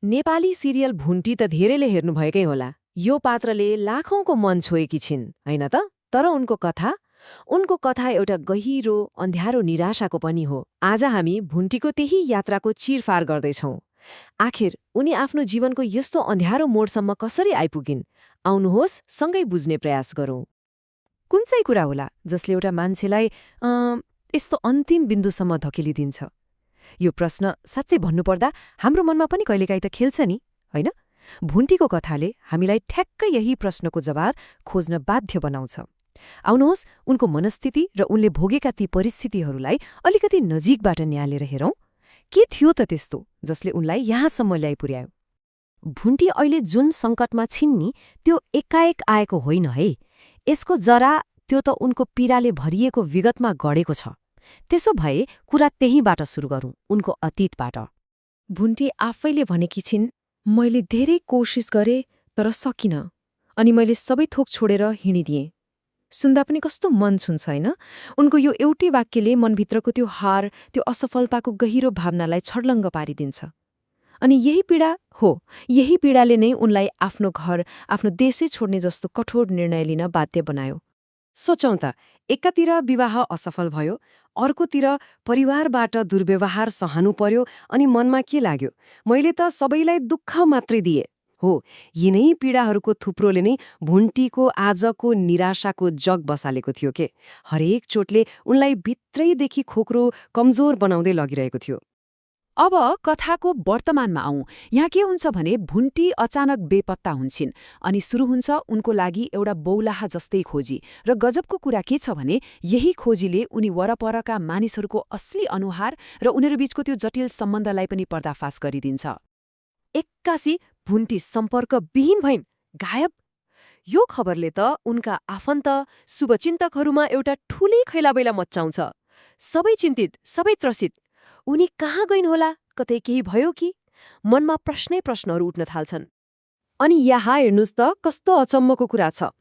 Nepali serial भुन्टी त धेरैले हेर्नुभएकै होला। यो पात्रले लाखौंको मन छोएकी छिन्, होइन त? तर उनको कथा एउटा गहिरो, अन्ध्यारो निराशाको पनि हो। आज हामी भुन्टीको त्यही यात्राको चिरफार गर्दैछौं। आखिर उनी आफ्नो जीवनको यस्तो अन्ध्यारो मोडसम्म कसरी आइपुगिन्? आउनुहोस्, सँगै बुझ्ने प्रयास गरौं। कुन चाहिँ कुरा होला जसले एउटा मान्छेलाई यस्तो अन्तिम बिन्दुसम्म धकेलिदिन्छ? यो प्रश्न साँच्चै भन्नुपर्दा हाम्रो मनमा पनि कहिलेकाहीँ त खेल्छ नि, होइन? भुन्टीको कथाले हामीलाई ठ्याक्कै यही प्रश्नको जवाब खोज्न बाध्य बनाउँछ। आउनुहोस्, उनको मनस्थिति र उनले भोगेका ती परिस्थितिहरूलाई अलिकति नजिकबाट न्यालेर हेरौं। के थियो त त्यस्तो जसले उनलाई यहाँसम्म ल्याइ पुर्यायो? भुन्टी अहिले जुन सङ्कटमा छिन् नि, त्यो एकाएक आएको होइन है। यसको जरा त्यो त उनको पीडाले भरिएको विगतमा गडेको छ। त्यसो भए कुरा त्यहीँबाट सुरु गरौं, उनको अतीतबाट। भुन्टी आफैले भनेकी छिन्, मैले धेरै कोसिस गरे तर सकिन, अनि मैले सबै थोक छोडेर हिँडिदिएँ। सुन्दा पनि कस्तो मन छुन्छ, होइन? उनको यो एउटै वाक्यले मनभित्रको त्यो हार, त्यो असफलताको गहिरो भावनालाई छर्लङ्ग पारिदिन्छ। अनि यही पीडाले नै उनलाई आफ्नो घर, आफ्नो देशै छोड्ने जस्तो कठोर निर्णय लिन बाध्य बनायो। सोचौं त, एकातिर विवाह असफल भयो, अर्कोतिर परिवारबाट दुर्व्यवहार सहनु पर्यो, अनि मनमा के लाग्यो? मैले त सबैलाई दुःख मात्रै दिए। हो, यिनै पीडाहरूको थुप्रोले नै भुन्टीको आजको निराशाको जग बसालेको थियो के? हरेक चोटले उनलाई भित्रैदेखि खोक्रो, कमजोर बनाउँदै लगिरहेको थियो। अब कथाको वर्तमानमा आउँ। यहाँ के हुन्छ भने भुन्टी अचानक बेपत्ता हुन्छन्, अनि सुरु हुन्छ उनको लागि एउटा बौलाहा जस्तै खोजी। र गजबको कुरा के छ भने यही खोजीले उनी वरपरका मानिसहरूको असली अनुहार र उनीहरूबीचको त्यो जटिल सम्बन्धलाई पनि पर्दाफास गरिदिन्छ। एक्कासी भुन्टी सम्पर्कविहीन भइन्, गायब। यो खबरले त उनका आफन्त, शुभचिन्तकहरूमा एउटा ठूलै खैलाबैला मच्चाउँछ। सबै चिन्तित, सबै त्रसित। उनी कहाँ गइन् होला? कतै केही भयो कि? मनमा प्रश्नहरू उठ्न थाल्छन्। अनि यहाँ हेर्नुहोस् त, कस्तो अचम्मको कुरा छ।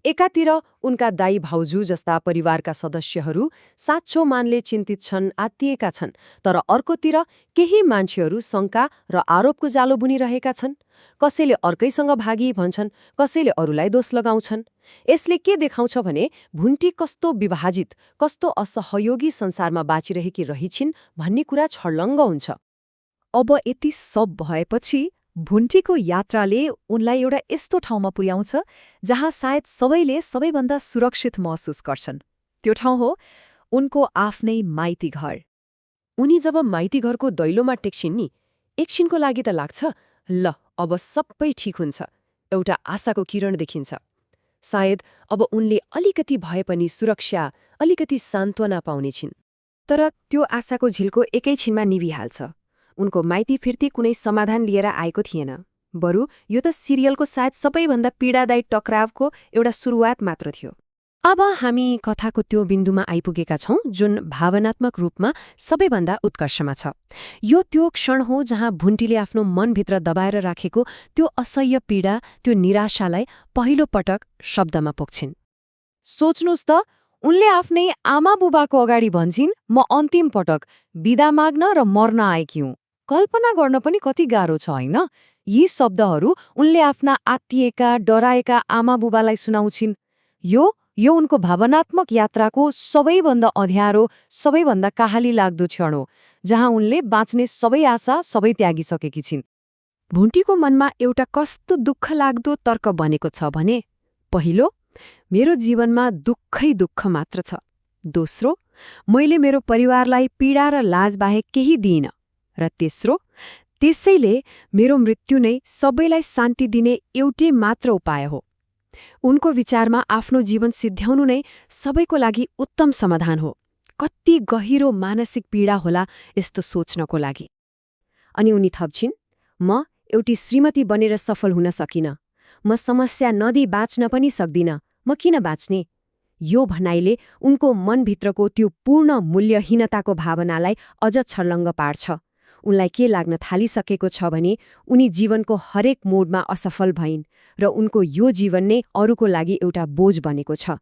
एकातिर उनका दाइ भाउजू जस्ता परिवारका सदस्यहरू साँचो मानले चिन्तित छन्, आत्तिएका छन्। तर अर्कोतिर केही मान्छेहरू शङ्का र आरोपको जालो बुनिरहेका छन्। कसैले अर्कैसँग भागी भन्छन्, कसैले अरूलाई दोष लगाउँछन्। यसले के देखाउँछ भने भुन्टी कस्तो विभाजित, कस्तो असहयोगी संसारमा बाँचिरहेकी रहिछिन् भन्ने कुरा छर्लङ्ग हुन्छ। अब यति सब भएपछि भुन्टीको यात्राले उनलाई एउटा यस्तो ठाउँमा पुर्याउँछ जहाँ सायद सबैले सबैभन्दा सुरक्षित महसुस गर्छन्। त्यो ठाउँ हो उनको आफ्नै माइती घर। उनी जब माइती घरको दैलोमा टेक्छिन् नि, एकछिनको लागि त लाग्छ, ल अब सबै ठिक हुन्छ, एउटा आशाको किरण देखिन्छ। सायद अब उनले अलिकति भए पनि सुरक्षा, अलिकति सान्त्वना पाउनेछिन्। तर त्यो आशाको झिल्को एकैछिनमा निभिहाल्छ। उनको माइती फिर्ती कुनै समाधान लिएर आएको थिएन। बरु यो त सिरियलको सायद सबैभन्दा पीडादायी टकरावको एउटा सुरुवात मात्र थियो। अब हामी कथाको त्यो बिन्दुमा आइपुगेका छौं जुन भावनात्मक रूपमा सबैभन्दा उत्कर्षमा छ। यो त्यो क्षण हो जहाँ भुन्टीले आफ्नो मनभित्र दबाएर राखेको त्यो असह्य पीडा, त्यो निराशालाई पहिलो पटक शब्दमा पोख्छिन्। सोच्नुहोस् त, उनले आफ्नै आमा बुबाको अगाडि भन्छिन्, म अन्तिम पटक बिदा माग्न र मर्न आएकी हुँ। कल्पना गर्न पनि कति गाह्रो छ, होइन? यी शब्दहरू उनले आफ्ना आत्तिएका, डराएका आमा बुबालाई सुनाउँछिन्। यो उनको भावनात्मक यात्राको सबैभन्दा अँध्यारो, सबैभन्दा काहाली लाग्दो क्षण हो, जहाँ उनले बाँच्ने सबै आशा सबै त्यागिसकेकी छिन्। भुन्टीको मनमा एउटा कस्तो दुःख लाग्दो तर्क बनेको छ भने, पहिलो, मेरो जीवनमा दुःखै दुःख मात्र छ। दोस्रो, मैले मेरो परिवारलाई पीडा र लाजबाहेक केही दिइनँ। र तेस्रो, त्यसैले मेरो मृत्यु नै सबैलाई शान्ति दिने एउटै मात्र उपाय हो। उनको विचारमा आफ्नो जीवन सिद्ध्याउनु नै सबैको लागि उत्तम समाधान हो। कति गहिरो मानसिक पीडा होला यस्तो सोच्नको लागि। अनि उनी थप्छिन्, म एउटी श्रीमती बनेर सफल हुन सकिनँ। म समस्या नदी बाँच्न पनि सक्दिनँ। म किन बाँच्ने? यो भनाइले उनको मनभित्रको त्यो पूर्ण मूल्यहीनताको भावनालाई अझ छर्लङ्ग पार्छ। उनलाई के लाग्न थालिसकेको छ भने उनी जीवनको हरेक मोडमा असफल भइन् र उनको यो जीवन नै अरूको लागि एउटा बोझ बनेको छ।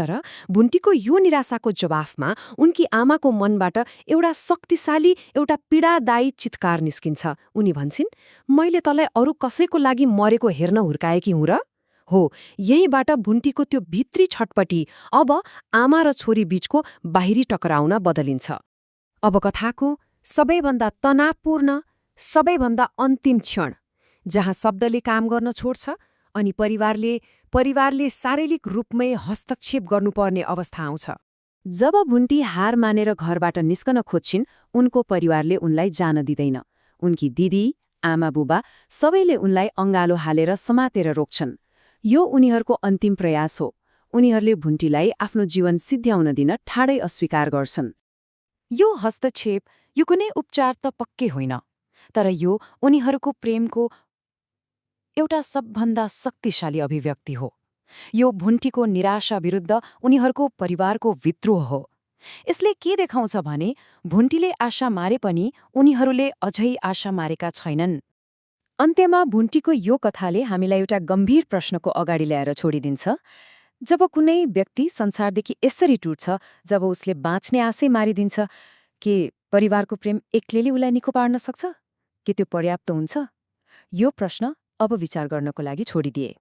तर भुन्टीको यो निराशाको जवाफमा उनकी आमाको मनबाट एउटा शक्तिशाली एउटा पीडादायी चित्कार निस्किन्छ। उनी भन्छन्, मैले तँलाई अरू कसैको लागि मरेको हेर्न हुर्काएकी हुँ र? हो, यहीँबाट भुन्टीको त्यो भित्री छटपटी अब आमा र छोरी बीचको बाहिरी टकराउन बदलिन्छ। अब कथाको सबैभन्दा तनावपूर्ण, सबैभन्दा अन्तिम क्षण, जहाँ शब्दले काम गर्न छोड्छ अनि परिवारले शारीरिक रूपमै हस्तक्षेप गर्नुपर्ने अवस्था आउँछ। जब भुन्टी हार मानेर घरबाट निस्कन खोज्छिन्, उनको परिवारले उनलाई जान दिँदैन। उनकी दिदी, आमा-बुबा सबैले उनलाई अङ्गालो हालेर समातेर रोक्छन्। यो उनीहरूको अन्तिम प्रयास हो। उनीहरूले भुन्टीलाई आफ्नो जीवन सिद्ध्याउन दिन ठाडै अस्वीकार गर्छन्। यो हस्तक्षेप, यो कुनै उपचार त पक्कै होइन, तर यो उनीहरूको प्रेमको एउटा सबभन्दा शक्तिशाली अभिव्यक्ति हो। यो भुन्टीको निराशा विरुद्ध उनीहरूको परिवारको विद्रोह हो। यसले के देखाउँछ भने भुन्टीले आशा मारे पनि उनीहरूले अझै आशा मारेका छैनन्। अन्त्यमा भुन्टीको यो कथाले हामीलाई एउटा गम्भीर प्रश्नको अगाडि ल्याएर छोडिदिन्छ। जब कुनै व्यक्ति संसारदेखि यसरी टुट्छ, जब उसले बाँच्ने आशै मारिदिन्छ, के परिवारको प्रेम एक्लैले उसलाई निको पार्न सक्छ? के त्यो पर्याप्त हुन्छ? यो प्रश्न अब विचार गर्नको लागि छोडिदिए।